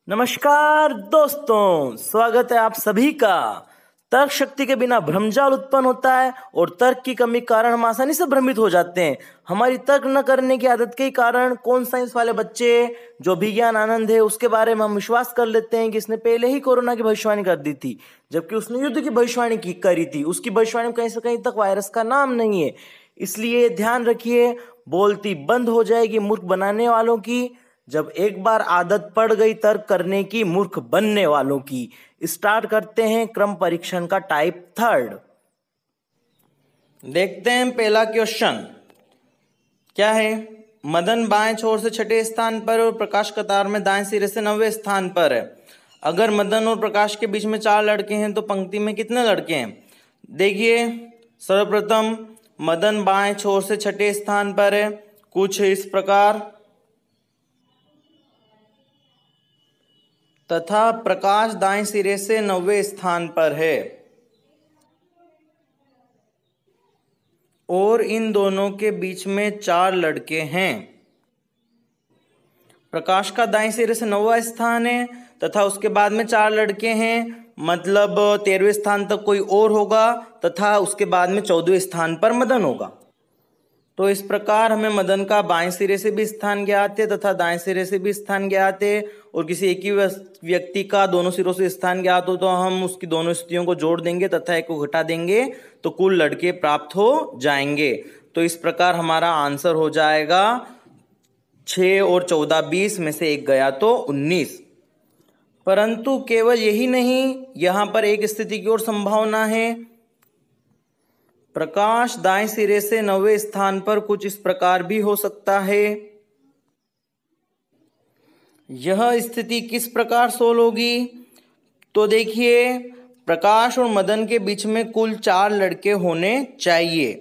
नमस्कार दोस्तों, स्वागत है आप सभी का। तर्क शक्ति के बिना भ्रमजाल उत्पन्न होता है और तर्क की कमी के कारण हम आसानी से भ्रमित हो जाते हैं। हमारी तर्क न करने की आदत के कारण कौन साइंस वाले बच्चे जो विज्ञान आनंद है उसके बारे में हम विश्वास कर लेते हैं कि इसने पहले ही कोरोना की भविष्यवाणी कर दी थी, जबकि उसने युद्ध की भविष्यवाणी करी थी। उसकी भविष्यवाणी में कहीं से कहीं तक वायरस का नाम नहीं है। इसलिए ध्यान रखिए, बोलती बंद हो जाएगी मूर्ख बनाने वालों की, जब एक बार आदत पड़ गई तर्क करने की मूर्ख बनने वालों की। स्टार्ट करते हैं क्रम परीक्षण का टाइप 3। देखते हैं पहला क्वेश्चन क्या है। मदन बाएं छोर से छठे स्थान पर और प्रकाश कतार में दाएं सिरे से 9वें स्थान पर है। अगर मदन और प्रकाश के बीच में 4 लड़के हैं तो पंक्ति में कितने लड़के हैं। देखिए, सर्वप्रथम मदन बाएं छोर से छठे स्थान पर है, कुछ इस प्रकार, तथा प्रकाश दाएं सिरे से 9वें स्थान पर है और इन दोनों के बीच में 4 लड़के हैं। प्रकाश का दाएं सिरे से 9वां स्थान है तथा उसके बाद में 4 लड़के हैं, मतलब 13वें स्थान तक कोई और होगा तथा उसके बाद में 14वें स्थान पर मदन होगा। तो इस प्रकार हमें मदन का बाएं सिरे से भी स्थान ज्ञात है तथा दाएं सिरे से भी स्थान ज्ञात है, और किसी एक ही व्यक्ति का दोनों सिरों से स्थान ज्ञात हो तो हम उसकी दोनों स्थितियों को जोड़ देंगे तथा एक को घटा देंगे तो कुल लड़के प्राप्त हो जाएंगे। तो इस प्रकार हमारा आंसर हो जाएगा 6 और 14 20 में से एक गया तो 19। परंतु केवल यही नहीं, यहां पर एक स्थिति की और संभावना है। प्रकाश दाएं सिरे से 9वें स्थान पर कुछ इस प्रकार भी हो सकता है। यह स्थिति किस प्रकार सोल्व होगी, तो देखिए, प्रकाश और मदन के बीच में कुल 4 लड़के होने चाहिए।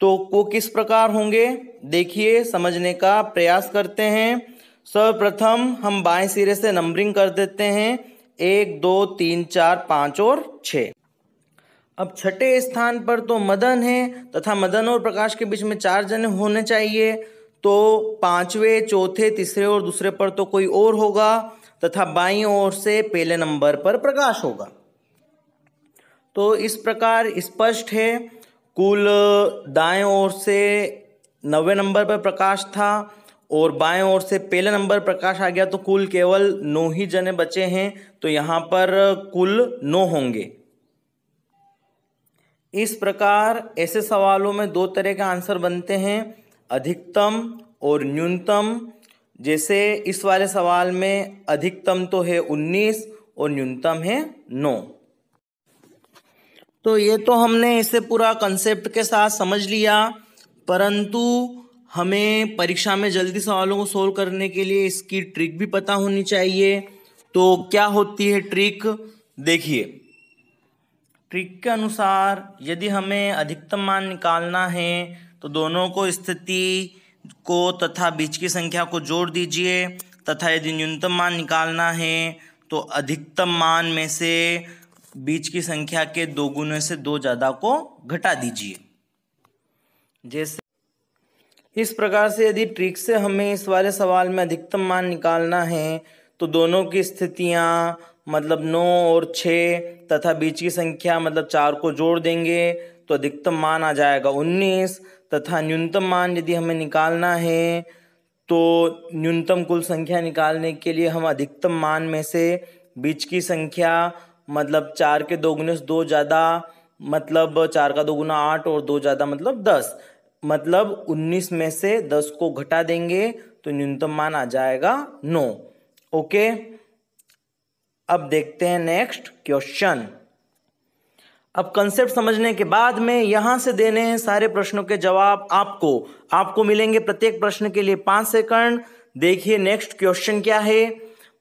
तो वो किस प्रकार होंगे, देखिए, समझने का प्रयास करते हैं। सर्वप्रथम हम बाएं सिरे से नंबरिंग कर देते हैं, 1 2 3 4 5 और 6। अब छठे स्थान पर तो मदन है तथा मदन और प्रकाश के बीच में 4 जने होने चाहिए, तो 5वें, चौथे, तीसरे और दूसरे पर तो कोई और होगा तथा बाईं ओर से पहले नंबर पर प्रकाश होगा। तो इस प्रकार स्पष्ट है, कुल दाएं ओर से 9वें नंबर पर प्रकाश था और बाएं ओर से पहले नंबर प्रकाश आ गया, तो कुल केवल 9 ही जने बचे हैं, तो यहाँ पर कुल 9 होंगे। इस प्रकार ऐसे सवालों में 2 तरह के आंसर बनते हैं, अधिकतम और न्यूनतम। जैसे इस वाले सवाल में अधिकतम तो है 19 और न्यूनतम है 9। तो ये तो हमने इसे पूरा कंसेप्ट के साथ समझ लिया, परंतु हमें परीक्षा में जल्दी सवालों को सोल्व करने के लिए इसकी ट्रिक भी पता होनी चाहिए। तो क्या होती है ट्रिक, देखिए, ट्रिक के अनुसार यदि हमें अधिकतम मान निकालना है तो दोनों को स्थिति को तथा बीच की संख्या को जोड़ दीजिए, तथा यदि न्यूनतम मान निकालना है तो अधिकतम मान में से बीच की संख्या के 2 गुने से 2 ज़्यादा को घटा दीजिए। जैसे इस प्रकार से यदि ट्रिक से हमें इस वाले सवाल में अधिकतम मान निकालना है तो दोनों की स्थितियाँ मतलब 9 और 6 तथा बीच की संख्या मतलब 4 को जोड़ देंगे तो अधिकतम मान आ जाएगा 19, तथा न्यूनतम मान यदि हमें निकालना है तो न्यूनतम कुल संख्या निकालने के लिए हम अधिकतम मान में से बीच की संख्या मतलब 4 के 2 गुने से 2 ज़्यादा, मतलब 4 का 2 गुना 8 और 2 ज़्यादा मतलब 10, मतलब 19 में से 10 को घटा देंगे तो न्यूनतम मान आ जाएगा 9। ओके, अब देखते हैं नेक्स्ट क्वेश्चन। अब कंसेप्ट समझने के बाद में यहां से देने हैं सारे प्रश्नों के जवाब आपको मिलेंगे प्रत्येक प्रश्न के लिए 5 सेकंड। देखिए नेक्स्ट क्वेश्चन क्या है।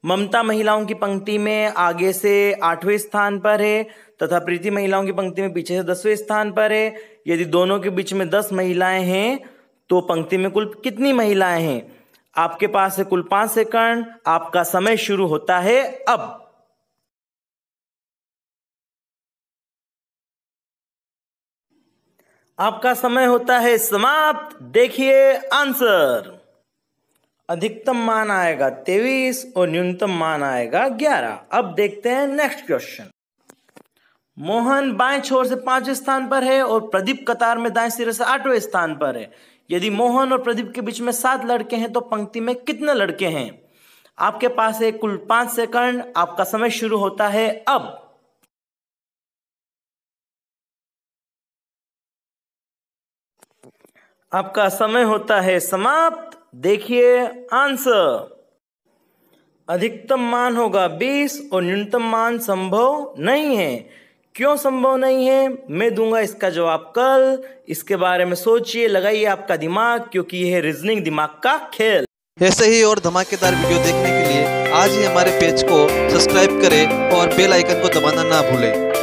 ममता महिलाओं की पंक्ति में आगे से 8वें स्थान पर है तथा प्रीति महिलाओं की पंक्ति में पीछे से 10वें स्थान पर है। यदि दोनों के बीच में 10 महिलाएं हैं तो पंक्ति में कुल कितनी महिलाएं हैं। आपके पास है कुल 5 सेकंड, आपका समय शुरू होता है अब। आपका समय होता है समाप्त। देखिए आंसर। अधिकतम मान आएगा 23 और न्यूनतम मान आएगा 11। अब देखते हैं नेक्स्ट क्वेश्चन। मोहन बाएं छोर से 5वें स्थान पर है और प्रदीप कतार में दाएं सिरे से 8वें स्थान पर है। यदि मोहन और प्रदीप के बीच में 7 लड़के हैं तो पंक्ति में कितने लड़के हैं? आपके पास है कुल 5 सेकंड। आपका समय शुरू होता है अब। आपका समय होता है समाप्त। देखिए आंसर। अधिकतम मान होगा 20 और न्यूनतम मान संभव नहीं है। क्यों संभव नहीं है? मैं दूंगा इसका जवाब कल। इसके बारे में सोचिए, लगाइए आपका दिमाग, क्योंकि यह है रीजनिंग दिमाग का खेल। ऐसे ही और धमाकेदार वीडियो देखने के लिए आज ही हमारे पेज को सब्सक्राइब करें और बेल आइकन को दबाना ना भूलें।